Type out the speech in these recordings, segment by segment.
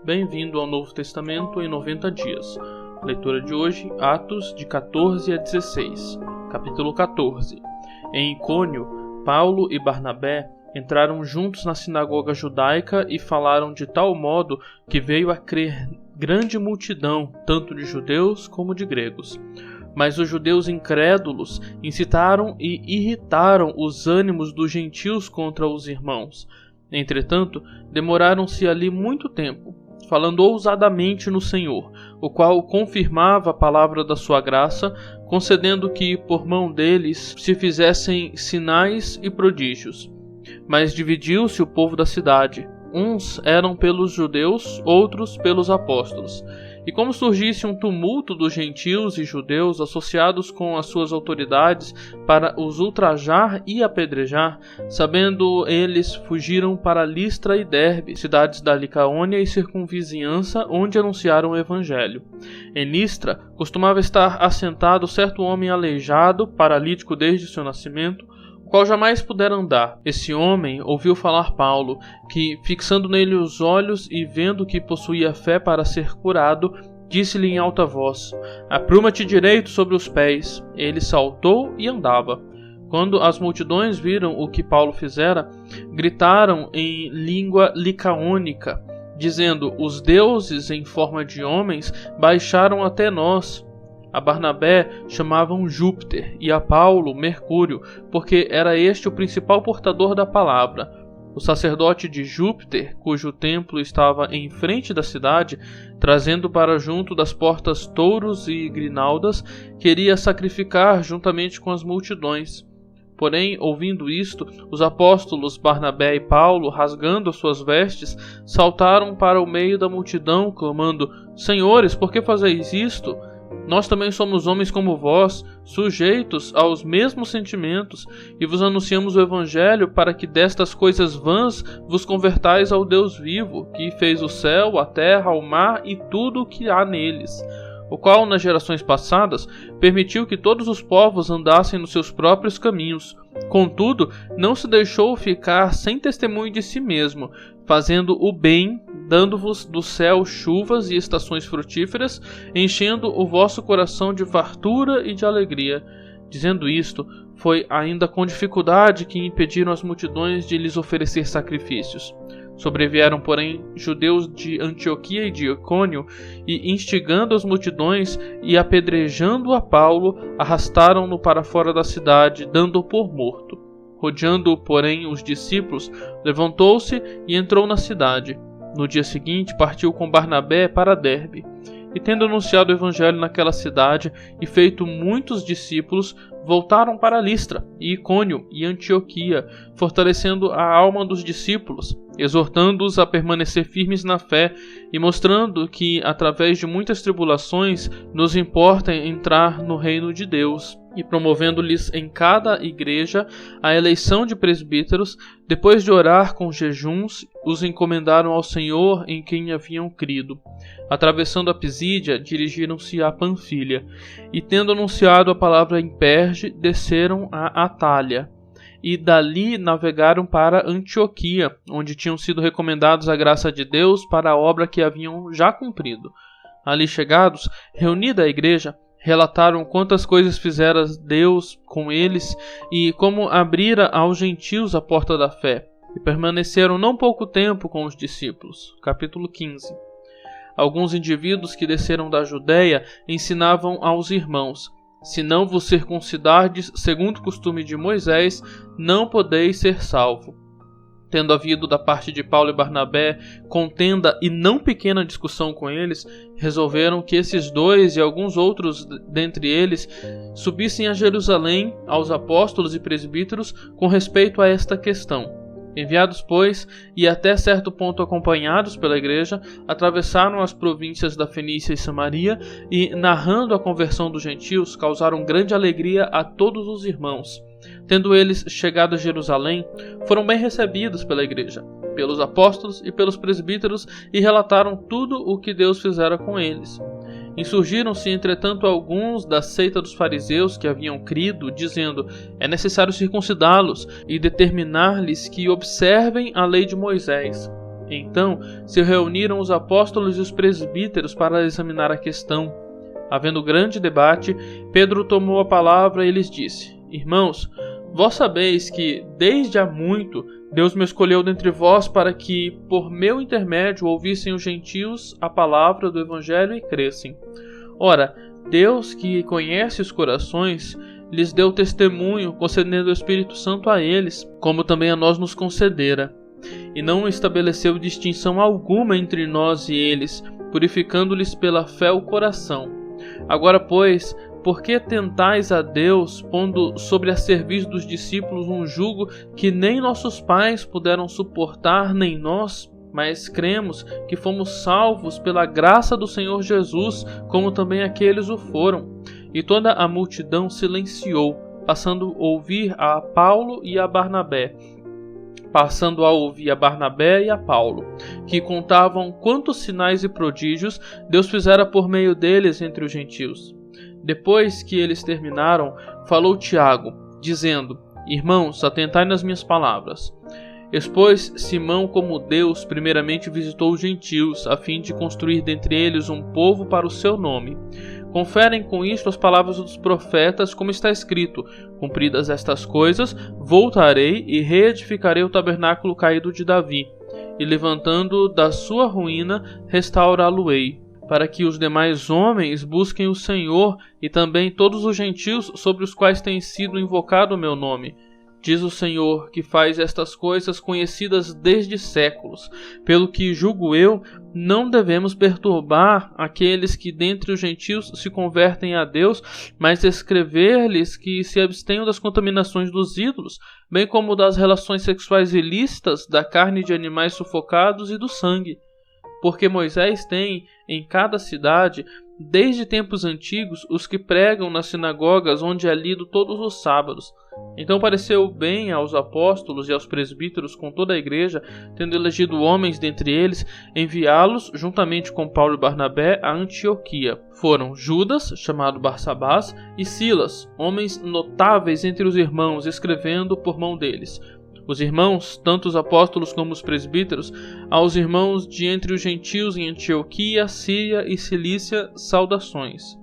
Bem-vindo ao Novo Testamento em 90 dias. Leitura de hoje, Atos de 14 a 16. Capítulo 14. Em Icônio, Paulo e Barnabé entraram juntos na sinagoga judaica e falaram de tal modo que veio a crer grande multidão, tanto de judeus como de gregos. Mas os judeus incrédulos incitaram e irritaram os ânimos dos gentios contra os irmãos. Entretanto, demoraram-se ali muito tempo, falando ousadamente no Senhor, o qual confirmava a palavra da sua graça, concedendo que por mão deles se fizessem sinais e prodígios. Mas dividiu-se o povo da cidade. Uns eram pelos judeus, outros pelos apóstolos. E como surgisse um tumulto dos gentios e judeus associados com as suas autoridades para os ultrajar e apedrejar, sabendo eles, fugiram para Listra e Derbe, cidades da Licaônia e circunvizinhança, onde anunciaram o evangelho. Em Listra costumava estar assentado certo homem aleijado, paralítico desde seu nascimento, o qual jamais pudera andar. Esse homem ouviu falar Paulo, que, fixando nele os olhos e vendo que possuía fé para ser curado, disse-lhe em alta voz: "Apruma-te direito sobre os pés." Ele saltou e andava. Quando as multidões viram o que Paulo fizera, gritaram em língua licaônica, dizendo: "Os deuses em forma de homens baixaram até nós." A Barnabé chamavam Júpiter e a Paulo Mercúrio, porque era este o principal portador da palavra. O sacerdote de Júpiter, cujo templo estava em frente da cidade, trazendo para junto das portas touros e grinaldas, queria sacrificar juntamente com as multidões. Porém, ouvindo isto, os apóstolos Barnabé e Paulo, rasgando as suas vestes, saltaram para o meio da multidão, clamando: "Senhores, por que fazeis isto? Nós também somos homens como vós, sujeitos aos mesmos sentimentos, e vos anunciamos o Evangelho para que destas coisas vãs vos convertais ao Deus vivo, que fez o céu, a terra, o mar e tudo o que há neles, o qual nas gerações passadas permitiu que todos os povos andassem nos seus próprios caminhos. Contudo, não se deixou ficar sem testemunho de si mesmo, fazendo o bem, dando-vos do céu chuvas e estações frutíferas, enchendo o vosso coração de fartura e de alegria." Dizendo isto, foi ainda com dificuldade que impediram as multidões de lhes oferecer sacrifícios. Sobrevieram, porém, judeus de Antioquia e de Icônio, e instigando as multidões e apedrejando a Paulo, arrastaram-no para fora da cidade, dando-o por morto. Rodeando-o, porém, os discípulos, levantou-se e entrou na cidade. No dia seguinte, partiu com Barnabé para Derbe. E tendo anunciado o evangelho naquela cidade e feito muitos discípulos, voltaram para Listra, e Icônio e Antioquia, fortalecendo a alma dos discípulos, exortando-os a permanecer firmes na fé e mostrando que, através de muitas tribulações, nos importa entrar no reino de Deus, e promovendo-lhes em cada igreja a eleição de presbíteros. Depois de orar com jejuns, os encomendaram ao Senhor em quem haviam crido. Atravessando a Pisídia, dirigiram-se a Panfilha, e tendo anunciado a palavra em Perge, desceram a Atália, e dali navegaram para Antioquia, onde tinham sido recomendados à graça de Deus para a obra que haviam já cumprido. Ali chegados, reunida a igreja, relataram quantas coisas fizera Deus com eles e como abrira aos gentios a porta da fé, e permaneceram não pouco tempo com os discípulos. Capítulo 15. Alguns indivíduos que desceram da Judéia ensinavam aos irmãos: "Se não vos circuncidardes segundo o costume de Moisés, não podeis ser salvo." Tendo havido da parte de Paulo e Barnabé contenda e não pequena discussão com eles, resolveram que esses dois e alguns outros dentre eles subissem a Jerusalém aos apóstolos e presbíteros com respeito a esta questão. Enviados, pois, e até certo ponto acompanhados pela igreja, atravessaram as províncias da Fenícia e Samaria e, narrando a conversão dos gentios, causaram grande alegria a todos os irmãos. Tendo eles chegado a Jerusalém, foram bem recebidos pela igreja, pelos apóstolos e pelos presbíteros, e relataram tudo o que Deus fizera com eles. Insurgiram-se, entretanto, alguns da seita dos fariseus que haviam crido, dizendo: "É necessário circuncidá-los e determinar-lhes que observem a lei de Moisés." Então se reuniram os apóstolos e os presbíteros para examinar a questão. Havendo grande debate, Pedro tomou a palavra e lhes disse: Irmãos, vós sabeis que, desde há muito, Deus me escolheu dentre vós para que, por meu intermédio, ouvissem os gentios a palavra do Evangelho e crescem. Ora, Deus, que conhece os corações, lhes deu testemunho, concedendo o Espírito Santo a eles, como também a nós nos concedera. E não estabeleceu distinção alguma entre nós e eles, purificando-lhes pela fé o coração. Agora, pois, por que tentais a Deus, pondo sobre a serviço dos discípulos um jugo que nem nossos pais puderam suportar, nem nós? Mas cremos que fomos salvos pela graça do Senhor Jesus, como também aqueles o foram. E toda a multidão silenciou, passando a ouvir a Paulo e a Barnabé, e a Paulo, que contavam quantos sinais e prodígios Deus fizera por meio deles entre os gentios. Depois que eles terminaram, falou Tiago, dizendo: Irmãos, atentai nas minhas palavras. Expôs Simão como Deus primeiramente visitou os gentios, a fim de construir dentre eles um povo para o seu nome. Conferem com isto as palavras dos profetas, como está escrito: Cumpridas estas coisas, voltarei e reedificarei o tabernáculo caído de Davi, e levantando da sua ruína, restaurá-lo-ei, para que os demais homens busquem o Senhor e também todos os gentios sobre os quais tem sido invocado o meu nome. Diz o Senhor, que faz estas coisas conhecidas desde séculos. Pelo que julgo eu, não devemos perturbar aqueles que dentre os gentios se convertem a Deus, mas escrever-lhes que se abstenham das contaminações dos ídolos, bem como das relações sexuais ilícitas, da carne de animais sufocados e do sangue. Porque Moisés tem, em cada cidade, desde tempos antigos, os que pregam nas sinagogas onde é lido todos os sábados. Então pareceu bem aos apóstolos e aos presbíteros com toda a igreja, tendo elegido homens dentre eles, enviá-los, juntamente com Paulo e Barnabé, a Antioquia. Foram Judas, chamado Barsabás, e Silas, homens notáveis entre os irmãos, escrevendo por mão deles. Os irmãos, tanto os apóstolos como os presbíteros, aos irmãos de entre os gentios em Antioquia, Síria e Cilícia, saudações.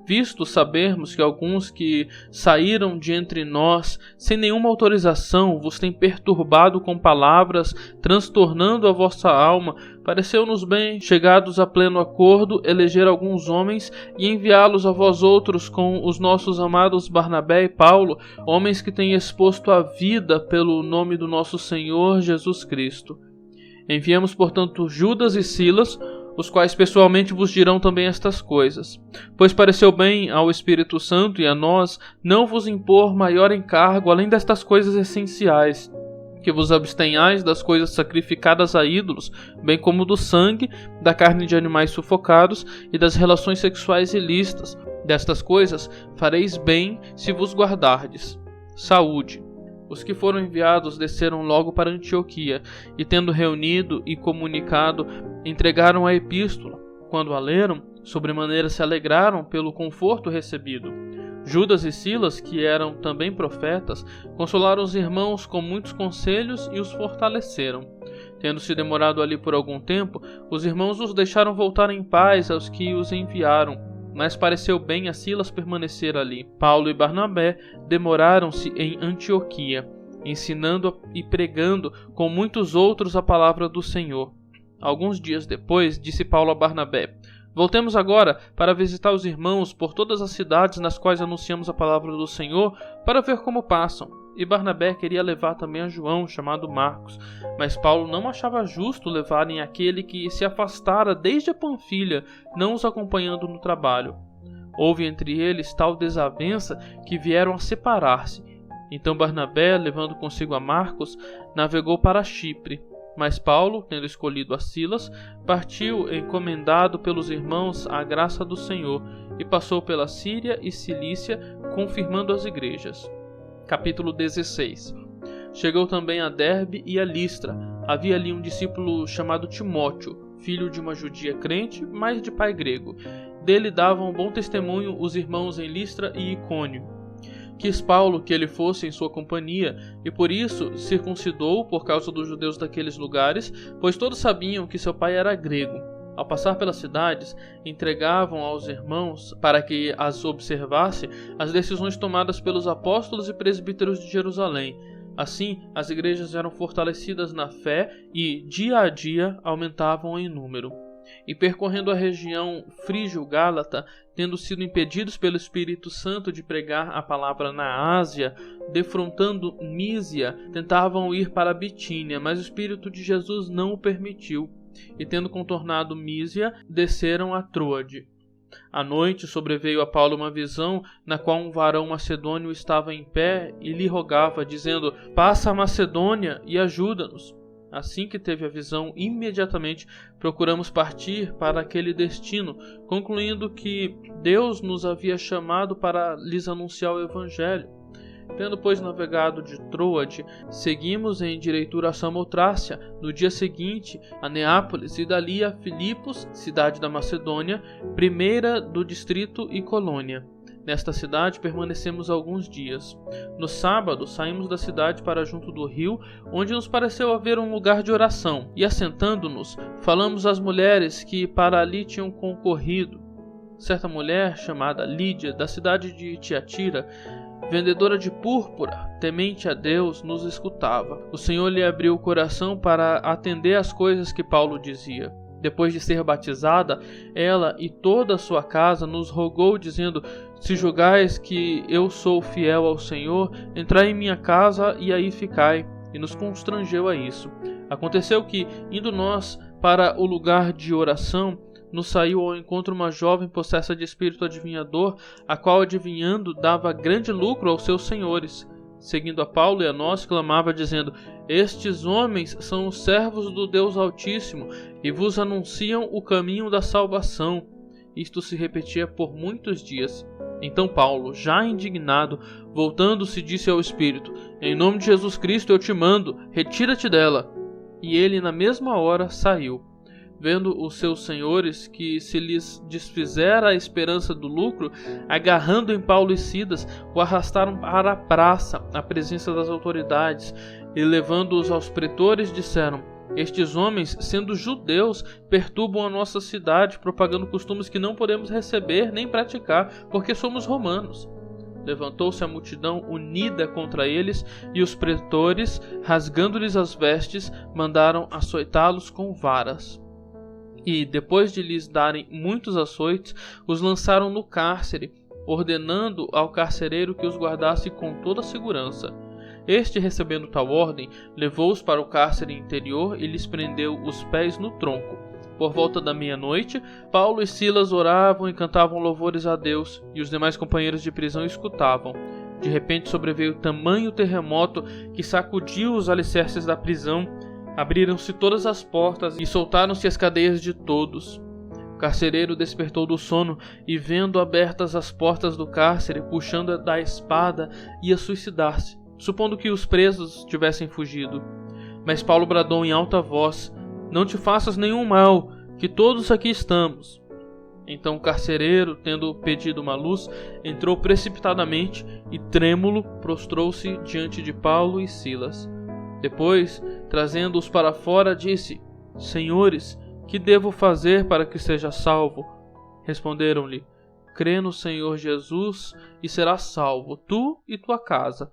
Visto sabermos que alguns que saíram de entre nós, sem nenhuma autorização, vos têm perturbado com palavras, transtornando a vossa alma, pareceu-nos bem, chegados a pleno acordo, eleger alguns homens e enviá-los a vós outros com os nossos amados Barnabé e Paulo, homens que têm exposto a vida pelo nome do nosso Senhor Jesus Cristo. Enviamos, portanto, Judas e Silas, os quais pessoalmente vos dirão também estas coisas. Pois pareceu bem ao Espírito Santo e a nós não vos impor maior encargo além destas coisas essenciais, que vos abstenhais das coisas sacrificadas a ídolos, bem como do sangue, da carne de animais sufocados e das relações sexuais ilícitas. Destas coisas fareis bem se vos guardardes. Saúde. Os que foram enviados desceram logo para Antioquia, e tendo reunido e comunicado, entregaram a epístola. Quando a leram, sobremaneira se alegraram pelo conforto recebido. Judas e Silas, que eram também profetas, consolaram os irmãos com muitos conselhos e os fortaleceram. Tendo-se demorado ali por algum tempo, os irmãos os deixaram voltar em paz aos que os enviaram. Mas pareceu bem a Silas permanecer ali. Paulo e Barnabé demoraram-se em Antioquia, ensinando e pregando com muitos outros a palavra do Senhor. Alguns dias depois, disse Paulo a Barnabé: Voltemos agora para visitar os irmãos por todas as cidades nas quais anunciamos a palavra do Senhor, para ver como passam. E Barnabé queria levar também a João, chamado Marcos, mas Paulo não achava justo levarem aquele que se afastara desde a Panfilha, não os acompanhando no trabalho. Houve entre eles tal desavença que vieram a separar-se. Então Barnabé, levando consigo a Marcos, navegou para Chipre. Mas Paulo, tendo escolhido a Silas, partiu encomendado pelos irmãos à graça do Senhor, e passou pela Síria e Cilícia, confirmando as igrejas. Capítulo 16. Chegou também a Derbe e a Listra. Havia ali um discípulo chamado Timóteo, filho de uma judia crente, mas de pai grego. Dele davam bom testemunho os irmãos em Listra e Icônio. Quis Paulo que ele fosse em sua companhia, e por isso circuncidou por causa dos judeus daqueles lugares, pois todos sabiam que seu pai era grego. Ao passar pelas cidades, entregavam aos irmãos, para que as observasse, as decisões tomadas pelos apóstolos e presbíteros de Jerusalém. Assim, as igrejas eram fortalecidas na fé e, dia a dia, aumentavam em número. E percorrendo a região frígio-gálata, tendo sido impedidos pelo Espírito Santo de pregar a palavra na Ásia, defrontando Mísia, tentavam ir para a Bitínia, mas o Espírito de Jesus não o permitiu. E tendo contornado Mísia, desceram a Troade. À noite sobreveio a Paulo uma visão, na qual um varão macedônio estava em pé e lhe rogava, dizendo: "Passa a Macedônia e ajuda-nos." Assim que teve a visão, imediatamente procuramos partir para aquele destino, concluindo que Deus nos havia chamado para lhes anunciar o Evangelho. Tendo, pois, navegado de Troade, seguimos em direitura a Samotrácia, no dia seguinte a Neápolis e dali a Filipos, cidade da Macedônia, primeira do distrito e colônia. Nesta cidade permanecemos alguns dias. No sábado saímos da cidade para junto do rio, onde nos pareceu haver um lugar de oração, e assentando-nos, falamos às mulheres que para ali tinham concorrido. Certa mulher, chamada Lídia, da cidade de Tiatira, vendedora de púrpura, temente a Deus, nos escutava. O Senhor lhe abriu o coração para atender às coisas que Paulo dizia. Depois de ser batizada, ela e toda a sua casa nos rogou, dizendo: "Se julgais que eu sou fiel ao Senhor, entrai em minha casa e aí ficai." E nos constrangeu a isso. Aconteceu que, indo nós para o lugar de oração, nos saiu ao encontro uma jovem possessa de espírito adivinhador, a qual, adivinhando, dava grande lucro aos seus senhores. Seguindo a Paulo e a nós, clamava, dizendo: "Estes homens são os servos do Deus Altíssimo, e vos anunciam o caminho da salvação." Isto se repetia por muitos dias. Então Paulo, já indignado, voltando-se, disse ao Espírito: "Em nome de Jesus Cristo eu te mando, retira-te dela." E ele na mesma hora saiu. Vendo os seus senhores que se lhes desfizera a esperança do lucro, agarrando em Paulo e Silas, o arrastaram para a praça, à presença das autoridades, e levando-os aos pretores, disseram: "Estes homens, sendo judeus, perturbam a nossa cidade, propagando costumes que não podemos receber nem praticar, porque somos romanos." Levantou-se a multidão unida contra eles, e os pretores, rasgando-lhes as vestes, mandaram açoitá-los com varas. E, depois de lhes darem muitos açoites, os lançaram no cárcere, ordenando ao carcereiro que os guardasse com toda a segurança. Este, recebendo tal ordem, levou-os para o cárcere interior e lhes prendeu os pés no tronco. Por volta da meia-noite, Paulo e Silas oravam e cantavam louvores a Deus, e os demais companheiros de prisão escutavam. De repente sobreveio tamanho terremoto que sacudiu os alicerces da prisão. Abriram-se todas as portas e soltaram-se as cadeias de todos. O carcereiro despertou do sono e, vendo abertas as portas do cárcere, puxando da espada, ia suicidar-se, supondo que os presos tivessem fugido. Mas Paulo bradou em alta voz: "Não te faças nenhum mal, que todos aqui estamos." Então o carcereiro, tendo pedido uma luz, entrou precipitadamente e, trêmulo, prostrou-se diante de Paulo e Silas. Depois, trazendo-os para fora, disse: "Senhores, que devo fazer para que seja salvo?" Responderam-lhe: "Crê no Senhor Jesus e serás salvo, tu e tua casa."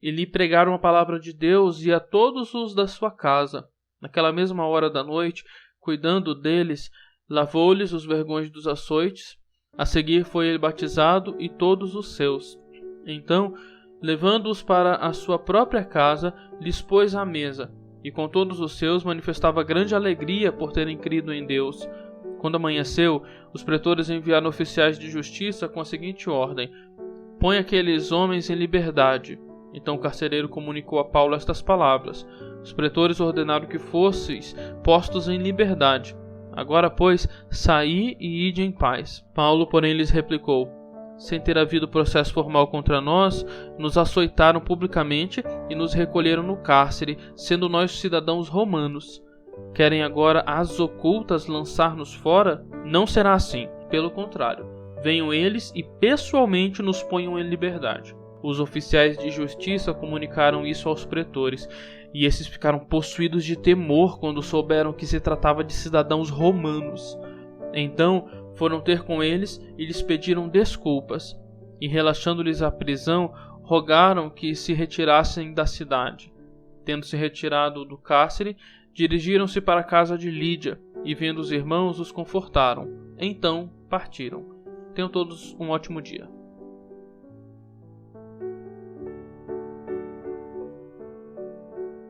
E lhe pregaram a palavra de Deus e a todos os da sua casa. Naquela mesma hora da noite, cuidando deles, lavou-lhes os vergões dos açoites. A seguir foi ele batizado e todos os seus. Então, levando-os para a sua própria casa, lhes pôs à mesa, e com todos os seus manifestava grande alegria por terem crido em Deus. Quando amanheceu, os pretores enviaram oficiais de justiça com a seguinte ordem: "Põe aqueles homens em liberdade." Então o carcereiro comunicou a Paulo estas palavras: "Os pretores ordenaram que fosseis postos em liberdade. Agora, pois, saí e ide em paz." Paulo, porém, lhes replicou: "Sem ter havido processo formal contra nós, nos açoitaram publicamente e nos recolheram no cárcere, sendo nós cidadãos romanos. Querem agora às ocultas lançar-nos fora? Não será assim. Pelo contrário, venham eles e pessoalmente nos ponham em liberdade." Os oficiais de justiça comunicaram isso aos pretores, e esses ficaram possuídos de temor quando souberam que se tratava de cidadãos romanos. Então foram ter com eles e lhes pediram desculpas, e relaxando-lhes a prisão, rogaram que se retirassem da cidade. Tendo-se retirado do cárcere, dirigiram-se para a casa de Lídia, e vendo os irmãos, os confortaram. Então partiram. Tenham todos um ótimo dia.